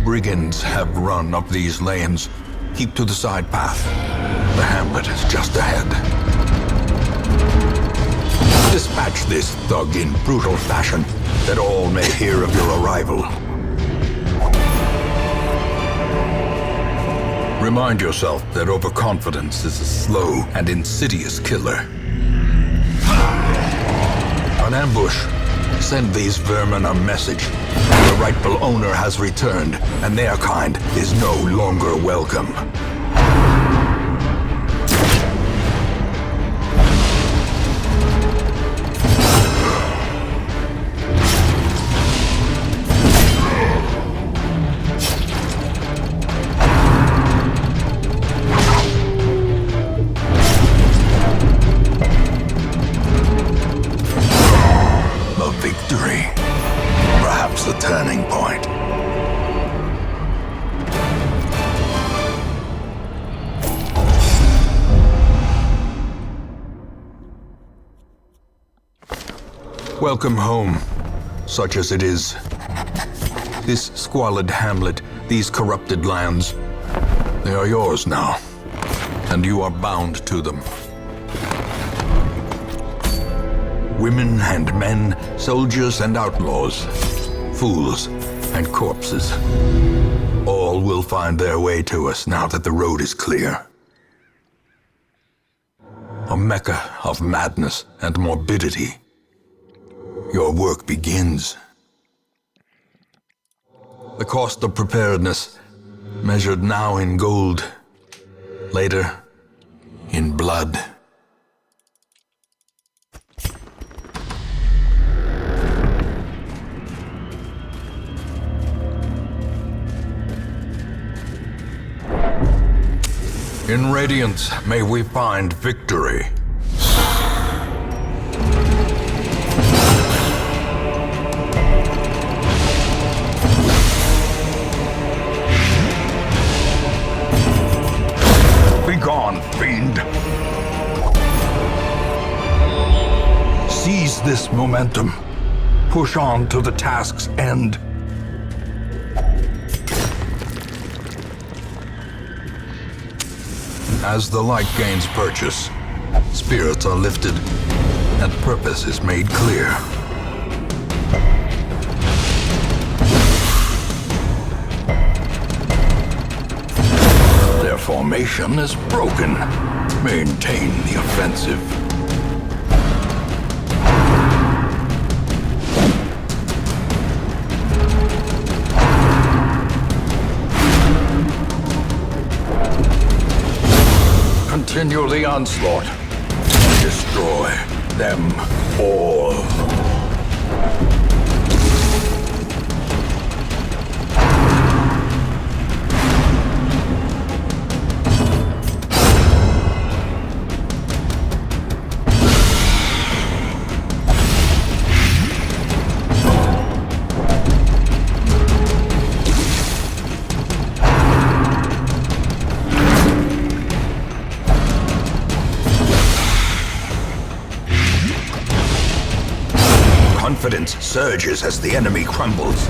Brigands have run up these lanes. Keep to the side path. The hamlet is just ahead. Dispatch this thug in brutal fashion, that all may hear of your arrival. Remind yourself that overconfidence is a slow and insidious killer. An ambush. Send these vermin a message. The rightful owner has returned, and their kind is no longer welcome. The turning point. Welcome home, such as it is. This squalid hamlet, these corrupted lands, they are yours now, and you are bound to them. Women and men, soldiers and outlaws, fools and corpses. All will find their way to us now that the road is clear. A mecca of madness and morbidity. Your work begins. The cost of preparedness, measured now in gold, later in blood. In Radiance, may we find victory. Begone, fiend! Seize this momentum. Push on to the task's end. As the light gains purchase, spirits are lifted, and purpose is made clear. Their formation is broken. Maintain the offensive. Continue the onslaught. Destroy them all. Confidence surges as the enemy crumbles.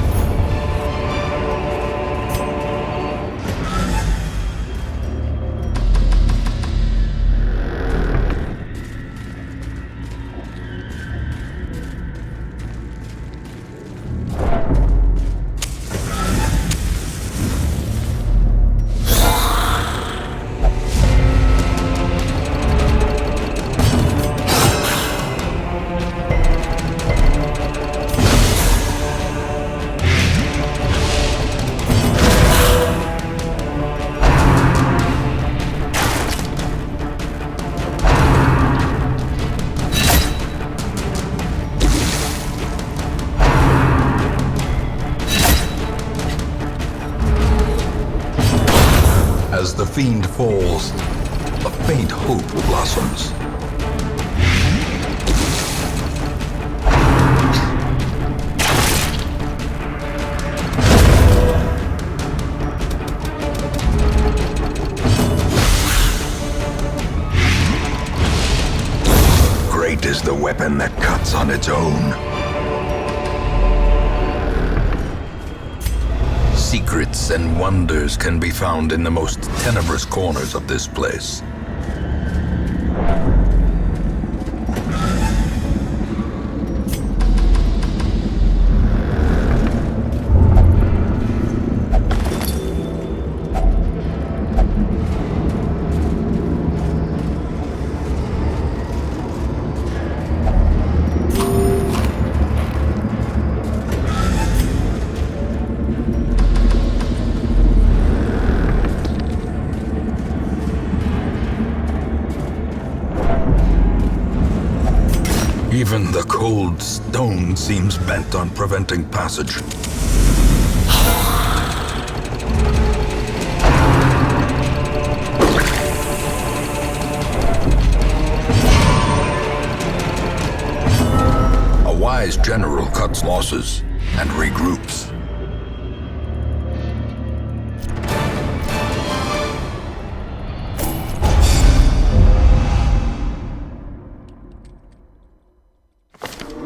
As the fiend falls, a faint hope blossoms. Great is the weapon that cuts on its own. secrets and wonders can be found in the most tenebrous corners of this place. Even the cold stone seems bent on preventing passage. A wise general cuts losses and regroups.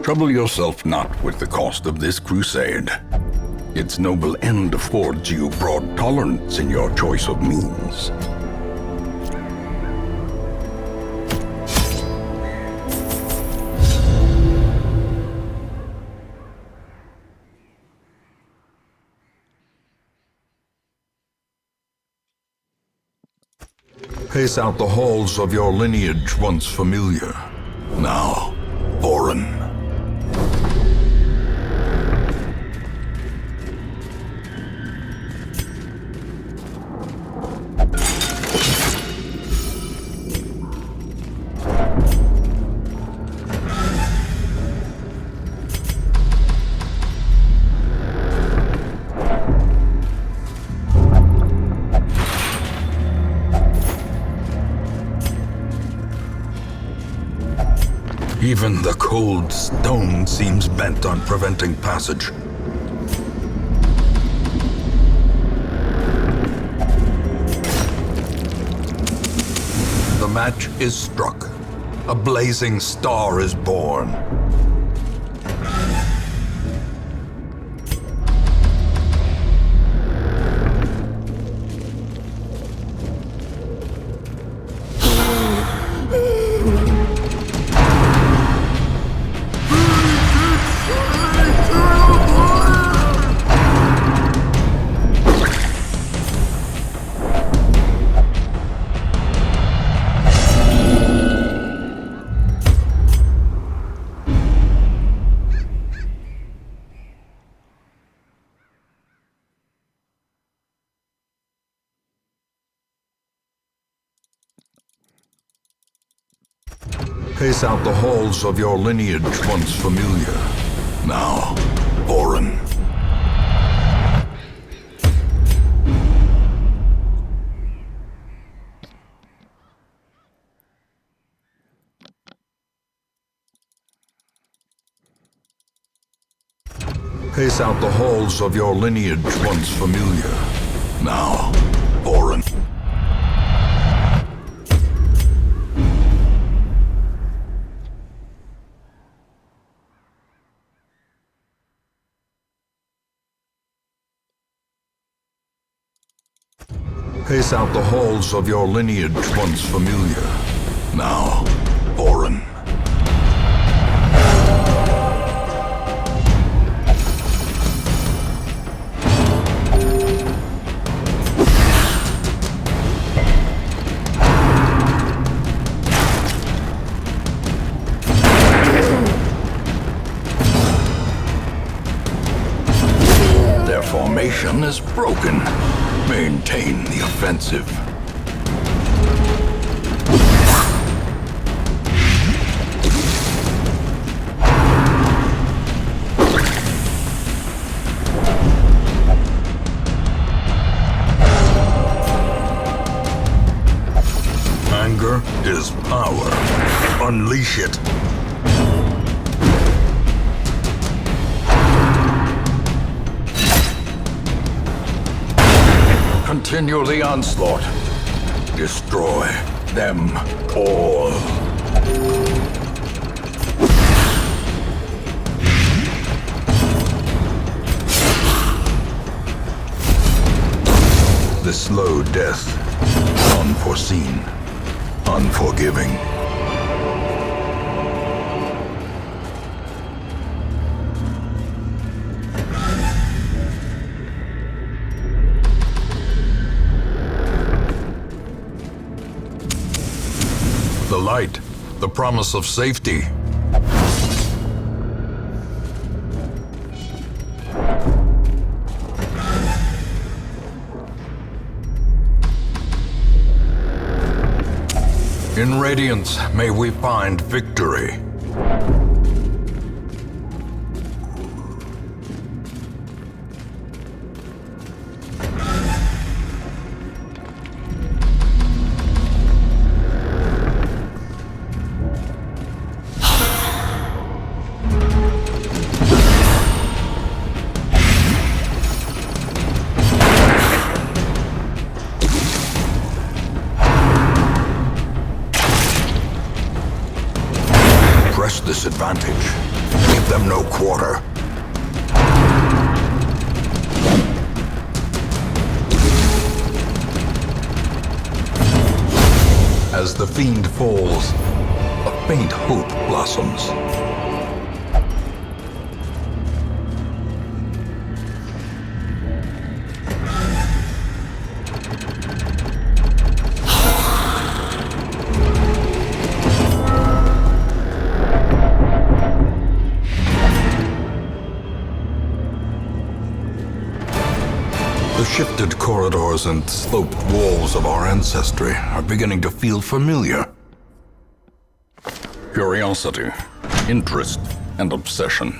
Trouble yourself not with the cost of this crusade. Its noble end affords you broad tolerance in your choice of means. Pace out the halls of your lineage once familiar, now foreign. Even the cold stone seems bent on preventing passage. The match is struck. A blazing star is born. Pace out the halls of your lineage once familiar, now foreign. Pace out the halls of your lineage once familiar, now foreign. Pace out the halls of your lineage once familiar, now foreign. Their formation is broken. Maintain the offensive. Anger is power. Unleash it. Continue the onslaught. Destroy them all. the slow death. Unforeseen. Unforgiving. The light, the promise of safety. In Radiance, may we find victory. Press this advantage. Give them no quarter. As the fiend falls, a faint hope blossoms. The shifted corridors and sloped walls of our ancestry are beginning to feel familiar. Curiosity, interest, and obsession.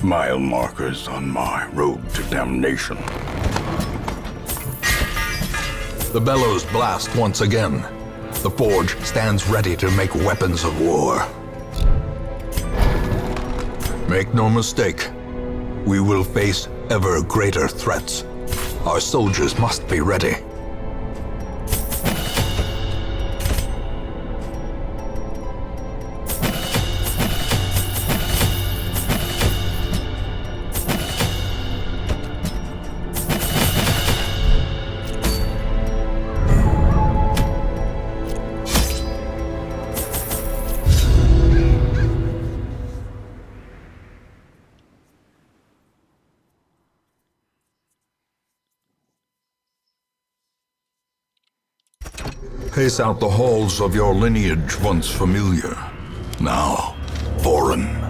Mile markers on my road to damnation. The bellows blast once again. The forge stands ready to make weapons of war. Make no mistake, we will face ever greater threats. Our soldiers must be ready. Pace out the halls of your lineage once familiar, now foreign.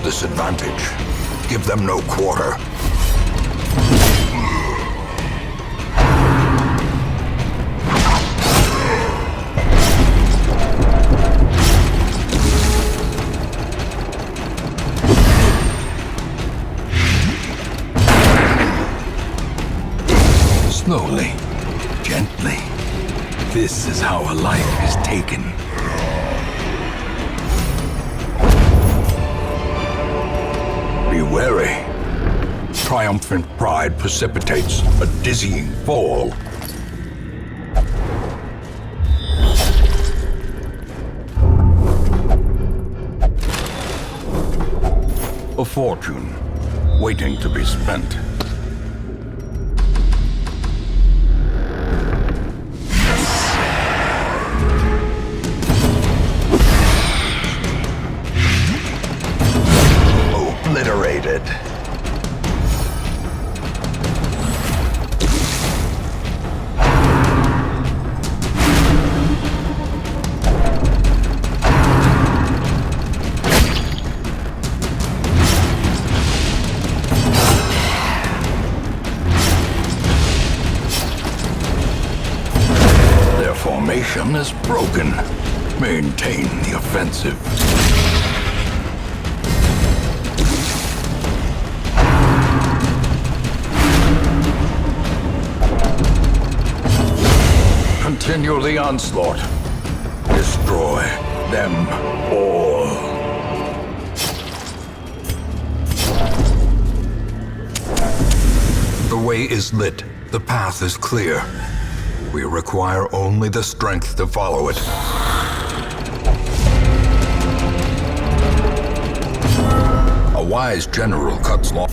This advantage. Give them no quarter. Slowly, gently. This is how a life is taken. Be wary. Triumphant pride precipitates a dizzying fall. A fortune waiting to be spent. Obliterated. Their formation is broken. Maintain the offensive. Continue the onslaught. Destroy them all. The way is lit. The path is clear. We require only the strength to follow it. A wise general cuts law.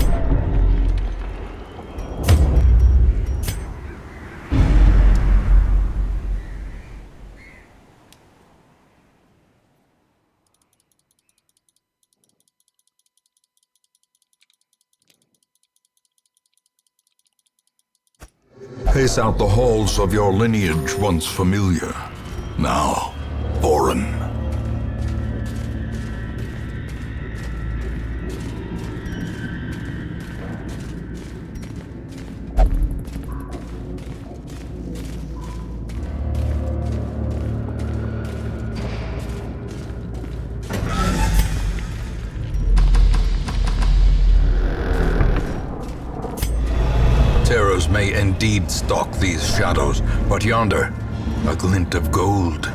Pace out the halls of your lineage once familiar, now foreign. Terrors may indeed stalk these shadows, but yonder, a glint of gold.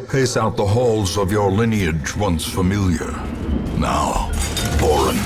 Pace out the halls of your lineage once familiar, now foreign.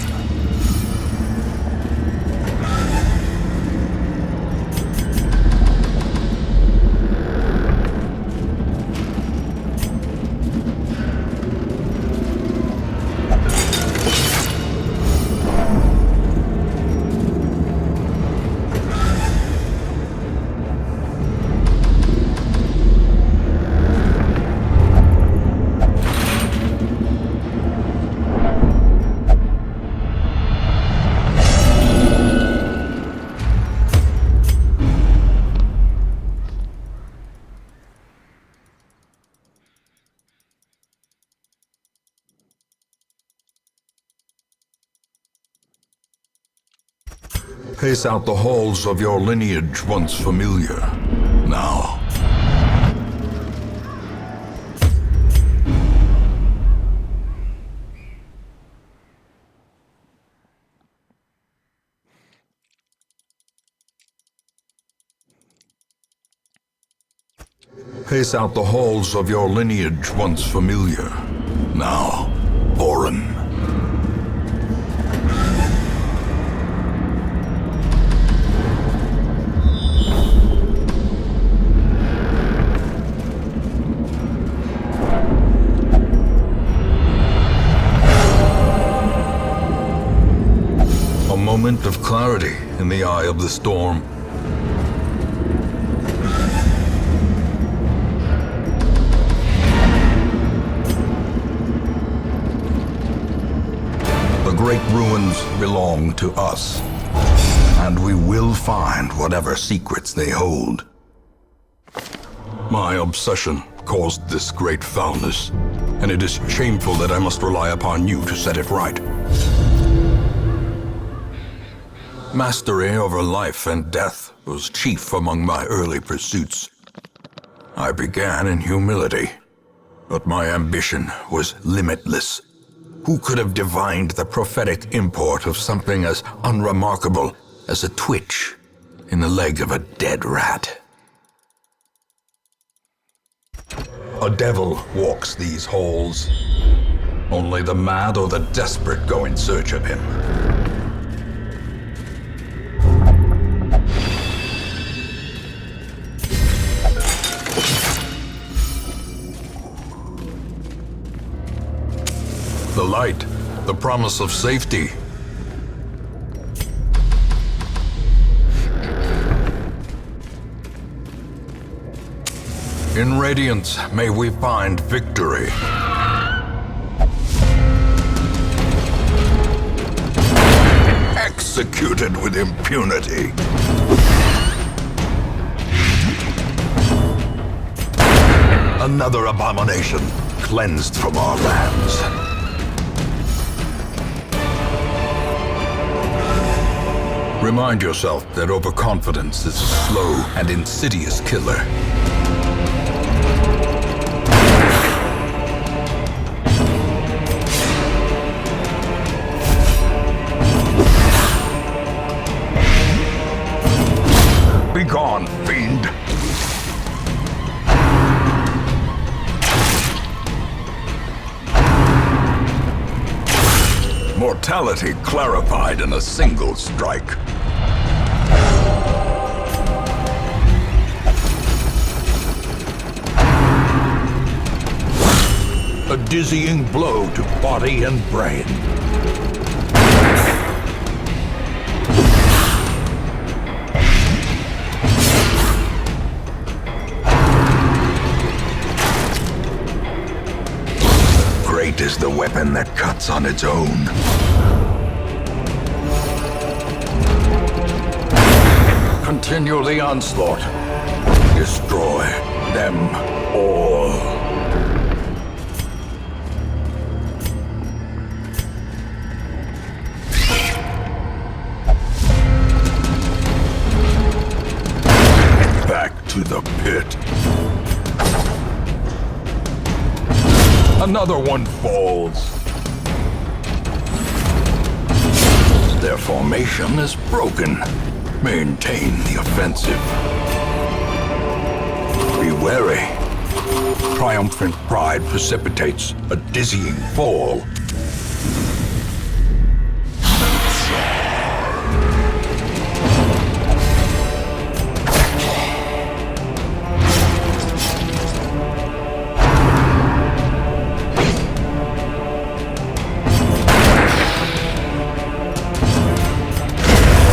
Pace out the halls of your lineage once familiar, now. Pace out the halls of your lineage once familiar, now foreign. A moment of clarity in the eye of the storm. The great ruins belong to us, and we will find whatever secrets they hold. My obsession caused this great foulness, and it is shameful that I must rely upon you to set it right. Mastery over life and death was chief among my early pursuits. I began in humility, but my ambition was limitless. Who could have divined the prophetic import of something as unremarkable as a twitch in the leg of a dead rat? A devil walks these halls. Only the mad or the desperate go in search of him. The light, the promise of safety. In radiance, may we find victory. Executed with impunity. A Another abomination cleansed from our lands. Remind yourself that overconfidence is a slow and insidious killer. Begone, fiend! Mortality clarified in a single strike. A dizzying blow to body and brain. Great is the weapon that cuts on its own. Continue the onslaught. Destroy them all. Back to the pit. Another one falls. Their formation is broken. Maintain the offensive. Be wary. Triumphant pride precipitates a dizzying fall.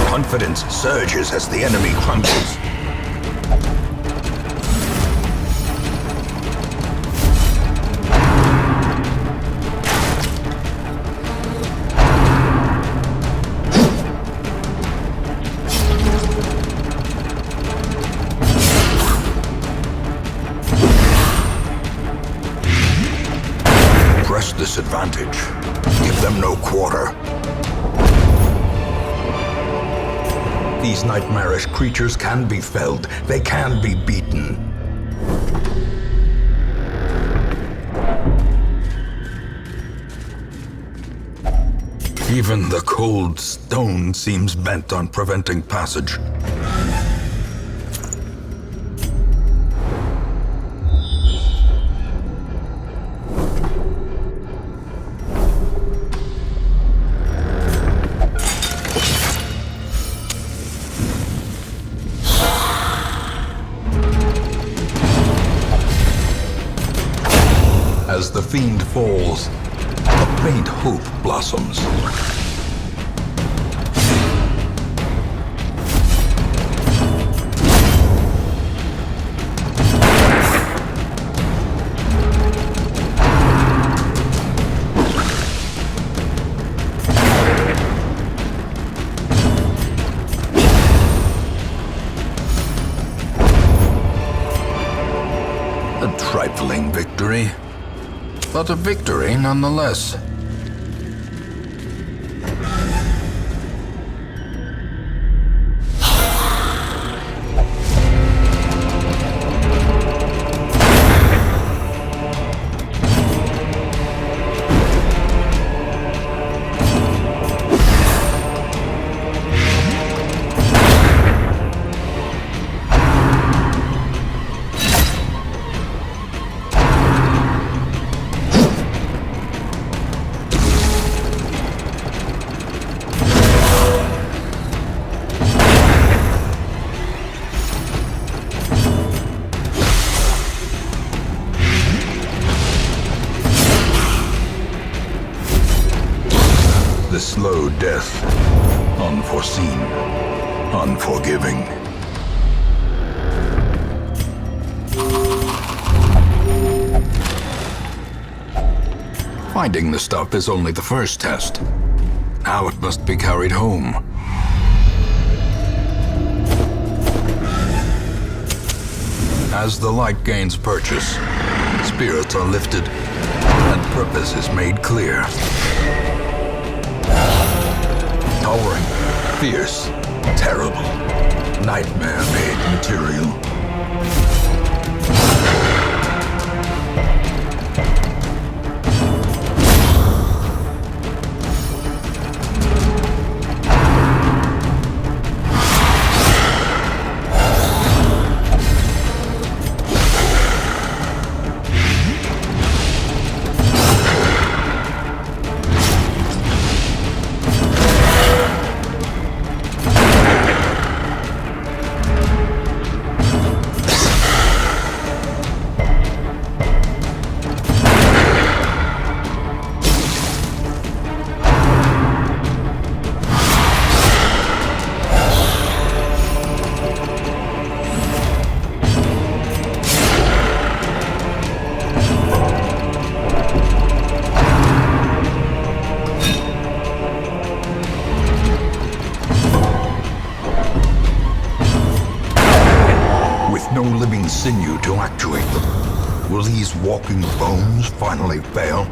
Confidence surges as the enemy crumbles. Press this advantage. Give them no quarter. These nightmarish creatures can be felled. They can be beaten. Even the cold stone seems bent on preventing passage. As the fiend falls, a faint hope blossoms. A trifling victory. But a victory nonetheless. The slow death, unforeseen, unforgiving. Finding the stuff is only the first test. Now it must be carried home. As the light gains purchase, Spirits are lifted, and purpose is made clear. Towering, fierce, terrible, nightmare-made material. With no living sinew to actuate them, will these walking bones finally fail?